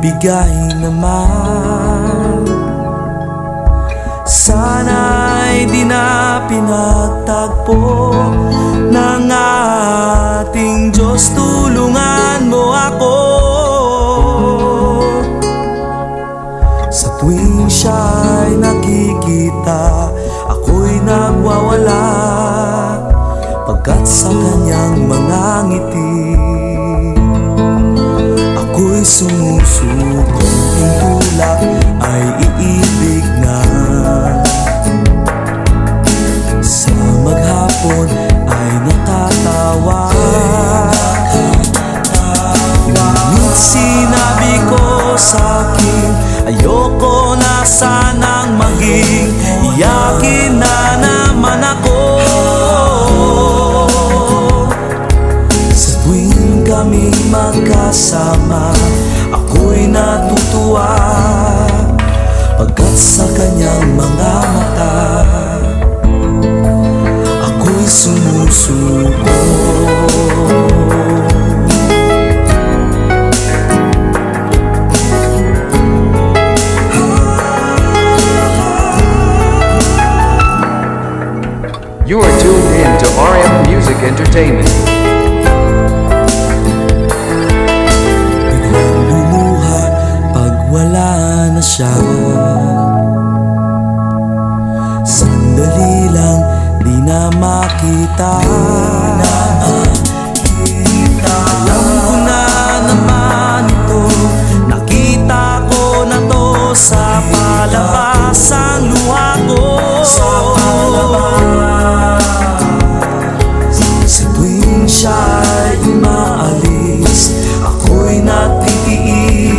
ibigay naman. Sana'y di na pinagtagpo ng ating Diyos. Tulungan mo ako sa tuwing siya'y nakikita, ako'y nagwawala pagkat sa kanyang mga ngiti ako'y sumusuko. Yung tulak ay iibig na, sa maghapon ay nakatawa. Ngunit sinabi ko sa'kin, ayoko na sanang maging iyakin na naman ako. Sa tuwing kaming magkasama, ako'y natutuwa pagkat sa kanyang mga mata ako'y sumusuko. You are tuned in to RM Music Entertainment. Biglang luluha pag wala na siya. Sandali lang, di na makita. Alam ko na naman ito, nakita ko na to sa palabas ang luha ko. Sa tuwing siya'y umaalis, ako'y natitiis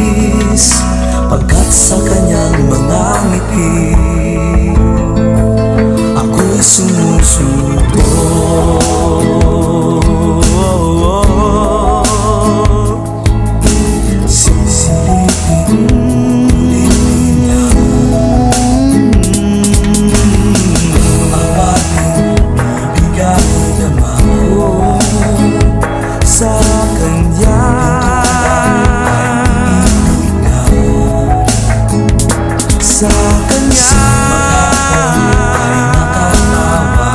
pagkat sa kanyang mga ngiti ako'y sumusuko. Sisilipin ulit niya ang ating ibigay naman sa kanya. Sa kanya ay nakatawa,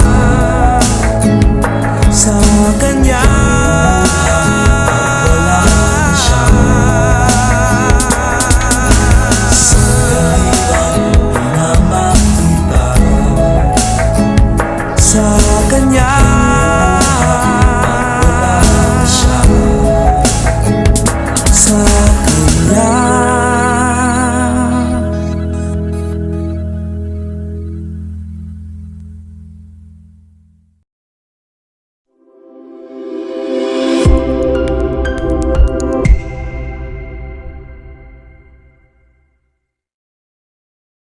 sa kanya